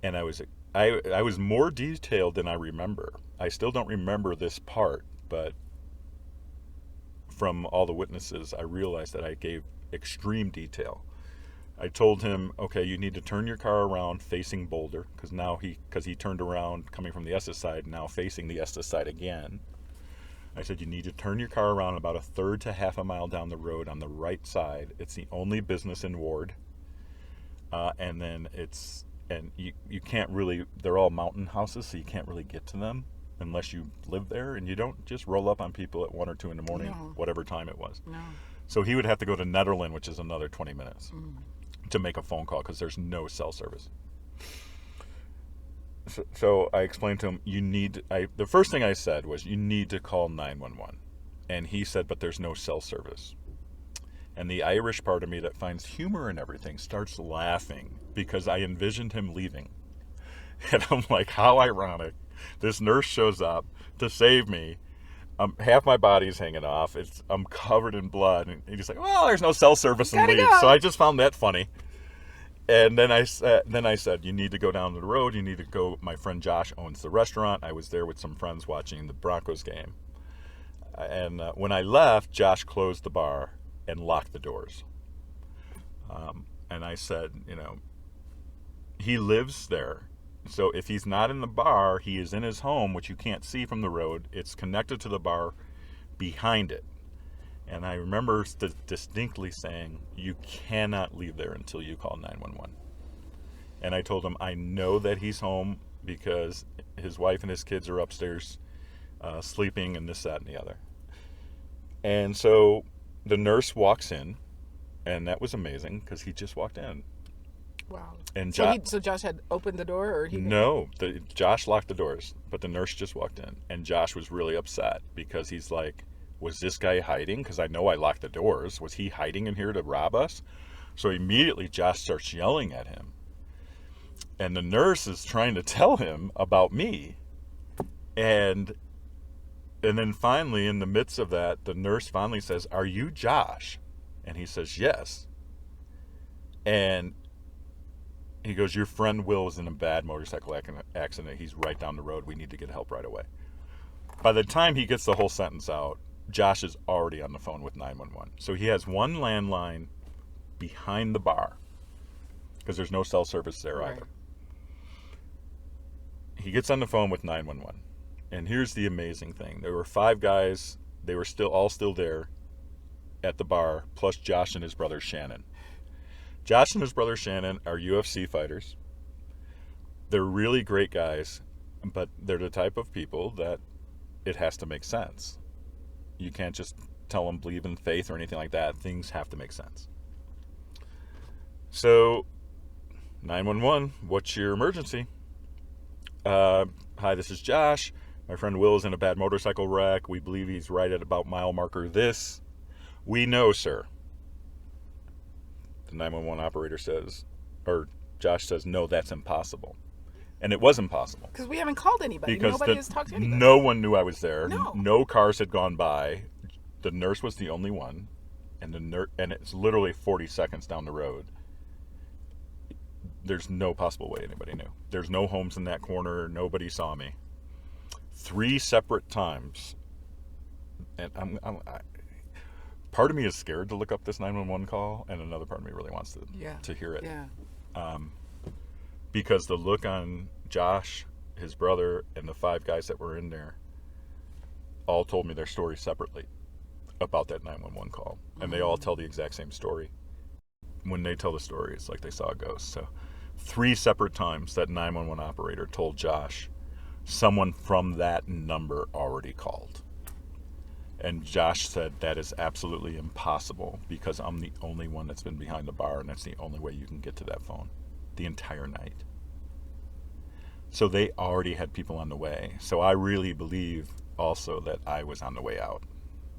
And I was more detailed than I remember. I still don't remember this part, but from all the witnesses, I realized that I gave extreme detail. I told him, "Okay, you need to turn your car around facing Boulder," because he turned around coming from the Estes side, now facing the Estes side again. I said, "You need to turn your car around about a third to half a mile down the road on the right side. It's the only business in Ward. And then you can't really, they're all mountain houses, so you can't really get to them unless you live there, and you don't just roll up on people at 1 or 2 in the morning, whatever time it was." No. So he would have to go to Netherland, which is another 20 minutes, to make a phone call because there's no cell service. So I explained to him, the first thing I said was, "You need to call 911. And he said, "But there's no cell service." And the Irish part of me that finds humor in everything starts laughing because I envisioned him leaving. And I'm like, how ironic. This nurse shows up to save me. Half my body's hanging off. I'm covered in blood. And he's like, "Well, there's no cell service," and leave. So I just found that funny. And then I said, "You need to go down the road. You need to go." My friend Josh owns the restaurant. I was there with some friends watching the Broncos game. And when I left, Josh closed the bar and locked the doors. And I said, he lives there. So if he's not in the bar, he is in his home, which you can't see from the road. It's connected to the bar behind it. And I remember distinctly saying, "You cannot leave there until you call 911. And I told him, I know that he's home because his wife and his kids are upstairs sleeping and this, that, and the other. And so the nurse walks in, and that was amazing because he just walked in. Wow. And so Josh had opened the door, or he? No, Josh locked the doors, but the nurse just walked in, and Josh was really upset because he's like, "Was this guy hiding? Because I know I locked the doors. Was he hiding in here to rob us?" So immediately Josh starts yelling at him, and the nurse is trying to tell him about me, and then finally, in the midst of that, the nurse finally says, "Are you Josh?" And he says, "Yes." And he goes, "Your friend Will was in a bad motorcycle accident. He's right down the road. We need to get help right away." By the time he gets the whole sentence out, Josh is already on the phone with 911. So he has one landline behind the bar because there's no cell service there either. He gets on the phone with 911. And here's the amazing thing. There were 5 guys. They were all still there at the bar, plus Josh and his brother Shannon. Josh and his brother Shannon are UFC fighters. They're really great guys, but they're the type of people that it has to make sense. You can't just tell them believe in faith or anything like that. Things have to make sense. So, 911, what's your emergency? Hi, this is Josh. My friend Will is in a bad motorcycle wreck. We believe he's right at about mile marker this. We know, sir. The 911 operator says, or Josh says, no, that's impossible. And it was impossible. Because we haven't called anybody. Because Nobody has talked to anybody. No one knew I was there. No. No cars had gone by. The nurse was the only one. And and it's literally 40 seconds down the road. There's no possible way anybody knew. There's no homes in that corner. Nobody saw me. 3 separate times. And part of me is scared to look up this 911 call, and another part of me really wants to hear it. Yeah. Because the look on Josh, his brother, and the 5 guys that were in there all told me their story separately about that 911 call. And they all tell the exact same story. When they tell the story, it's like they saw a ghost. So 3 separate times that 911 operator told Josh someone from that number already called. And Josh said that is absolutely impossible because I'm the only one that's been behind the bar, and that's the only way you can get to that phone the entire night. So they already had people on the way. So I really believe also that I was on the way out.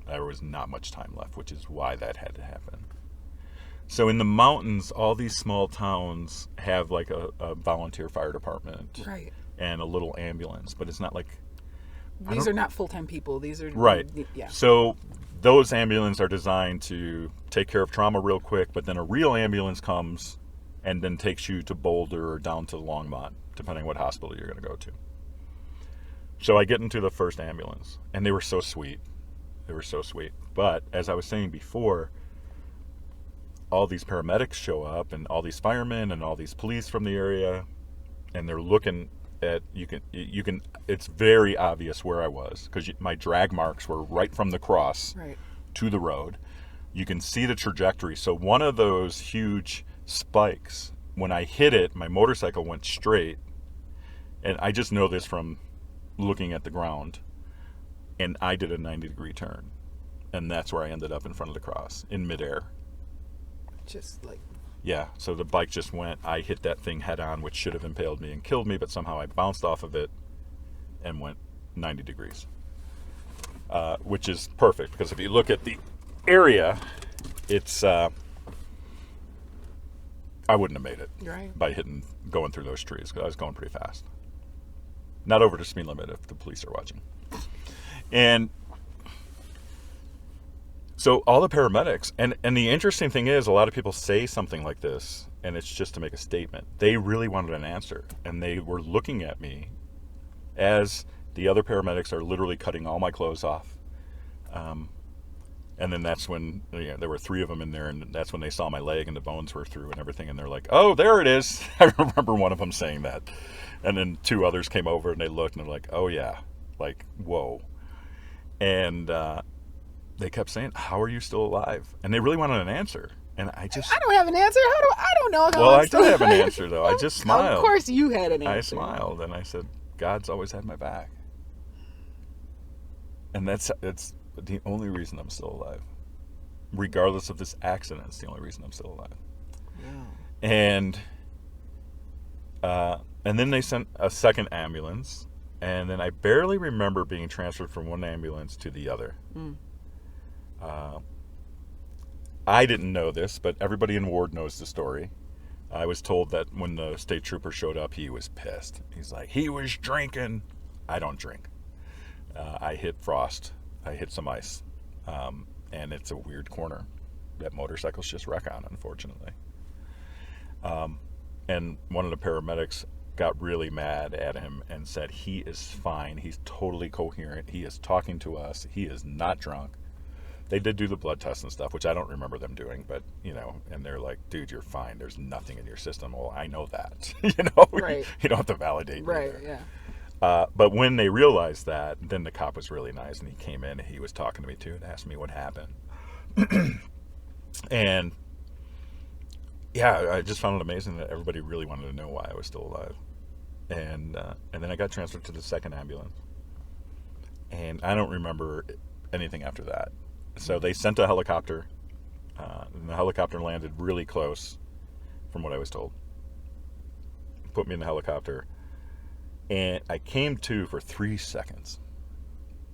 There was not much time left, which is why that had to happen. So in the mountains, all these small towns have like a volunteer fire department, right, and a little ambulance, but it's not like... These are not full-time people. These are... Right. Yeah. So those ambulances are designed to take care of trauma real quick, but then a real ambulance comes and then takes you to Boulder or down to Longmont, depending on what hospital you're going to go to. So I get into the first ambulance, and they were so sweet. They were so sweet. But as I was saying before, all these paramedics show up, and all these firemen, and all these police from the area, and they're looking at, you can it's very obvious where I was, because my drag marks were right from the cross to the road. You can see the trajectory. So one of those huge spikes, when I hit it, my motorcycle went straight, and I just know this from looking at the ground, and I did a 90-degree turn, and that's where I ended up in front of the cross in midair. Just like... Yeah, so the bike just went, I hit that thing head on, which should have impaled me and killed me, but somehow I bounced off of it and went 90 degrees, which is perfect, because if you look at the area, it's... I wouldn't have made it by going through those trees, because I was going pretty fast. Not over the speed limit if the police are watching. And so all the paramedics, and the interesting thing is, a lot of people say something like this, and it's just to make a statement. They really wanted an answer, and they were looking at me as the other paramedics are literally cutting all my clothes off. And then that's when, there were 3 of them in there, and that's when they saw my leg and the bones were through and everything, and they're like, oh, there it is. I remember one of them saying that. And then 2 others came over, and they looked, and they're like, oh, yeah. Like, whoa. And they kept saying, how are you still alive? And they really wanted an answer. And I don't have an answer. I don't know how. Well, I did have an answer, though. I just smiled. Of course you had an answer. I smiled, and I said, God's always had my back. And it's the only reason I'm still alive. Regardless of this accident, it's the only reason I'm still alive. Yeah. And then they sent a second ambulance, and then I barely remember being transferred from one ambulance to the other. I didn't know this, but everybody in Ward knows the story. I was told that when the state trooper showed up, he was pissed. He's like, he was drinking. I don't drink. I hit frost. I hit some ice. And it's a weird corner that motorcycles just wreck on, unfortunately. And one of the paramedics got really mad at him and said, he is fine. He's totally coherent. He is talking to us. He is not drunk. They did do the blood test and stuff, which I don't remember them doing, but, and they're like, dude, you're fine. There's nothing in your system. Well, I know that, Right. You don't have to validate me Right, there. Yeah. But when they realized that, then the cop was really nice, and he came in and he was talking to me too and asked me what happened. And yeah, I just found it amazing that everybody really wanted to know why I was still alive. And then I got transferred to the second ambulance, and I don't remember anything after that. So they sent a helicopter, and the helicopter landed really close, from what I was told. Put me in the helicopter, and I came to for 3 seconds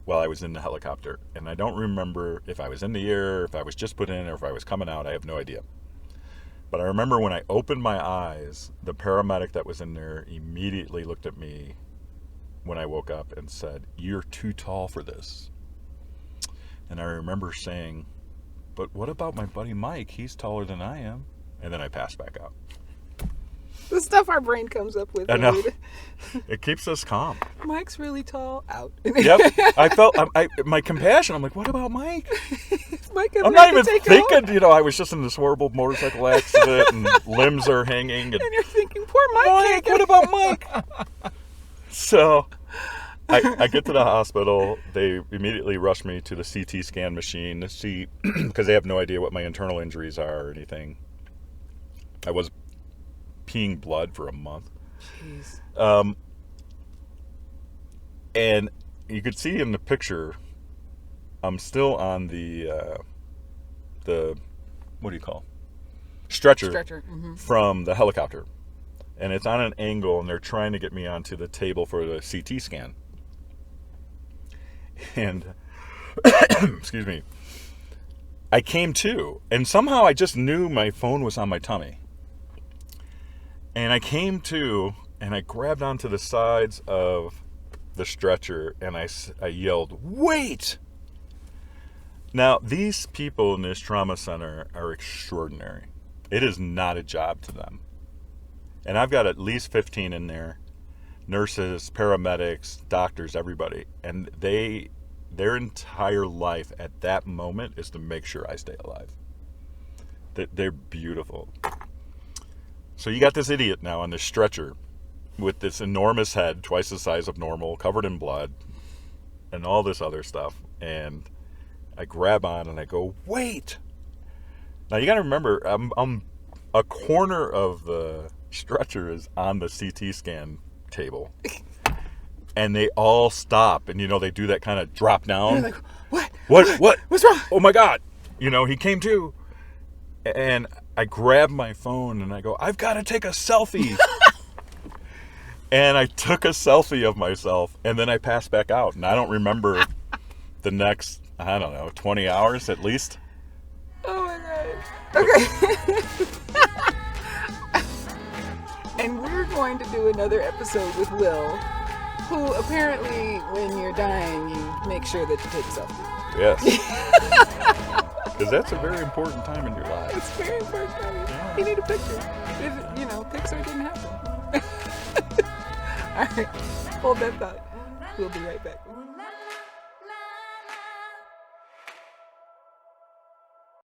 while I was in the helicopter, and I don't remember if I was in the air, if I was just put in, or if I was coming out. I have no idea. But I remember when I opened my eyes, the paramedic that was in there immediately looked at me when I woke up and said, "You're too tall for this." And I remember saying, "But what about my buddy Mike? He's taller than I am." And then I passed back out. The stuff our brain comes up with. I know. It keeps us calm. Mike's really tall. Out. Yep. I felt my compassion. I'm like, what about Mike? Mike I'm not even thinking. I was just in this horrible motorcycle accident and limbs are hanging. And you're thinking, poor Mike. Mike, what about Mike? So I get to the hospital. They immediately rush me to the CT scan machine to see, because they have no idea what my internal injuries are or anything. I was peeing blood for a month. Jeez. And you could see in the picture, I'm still on the what do you call stretcher Mm-hmm. from the helicopter, and it's on an angle, and they're trying to get me onto the table for the CT scan. And excuse me, I came to, and somehow I just knew my phone was on my tummy. And I came to, and I grabbed onto the sides of the stretcher, and I yelled, "Wait!" Now, these people in this trauma center are extraordinary. It is not a job to them. And I've got at least 15 in there. Nurses, paramedics, doctors, everybody. And their entire life at that moment is to make sure I stay alive. They're beautiful. So you got this idiot now on this stretcher with this enormous head, twice the size of normal, covered in blood, and all this other stuff. And I grab on and I go, "Wait!" Now you got to remember, I'm a corner of the stretcher is on the CT scan table, and they all stop, and they do that kind of drop down. You're like, what? What's wrong? Oh my God! He came to, and I grab my phone and I go, "I've got to take a selfie." And I took a selfie of myself, and then I passed back out, and I don't remember the next, 20 hours at least. Oh my God. Okay. And we're going to do another episode with Will, who apparently, when you're dying, you make sure that you take a selfie. Yes. Because that's a very important time in your life. It's very important time. Yeah. You need a picture. If, Pixar didn't happen. All right. Hold that thought. We'll be right back.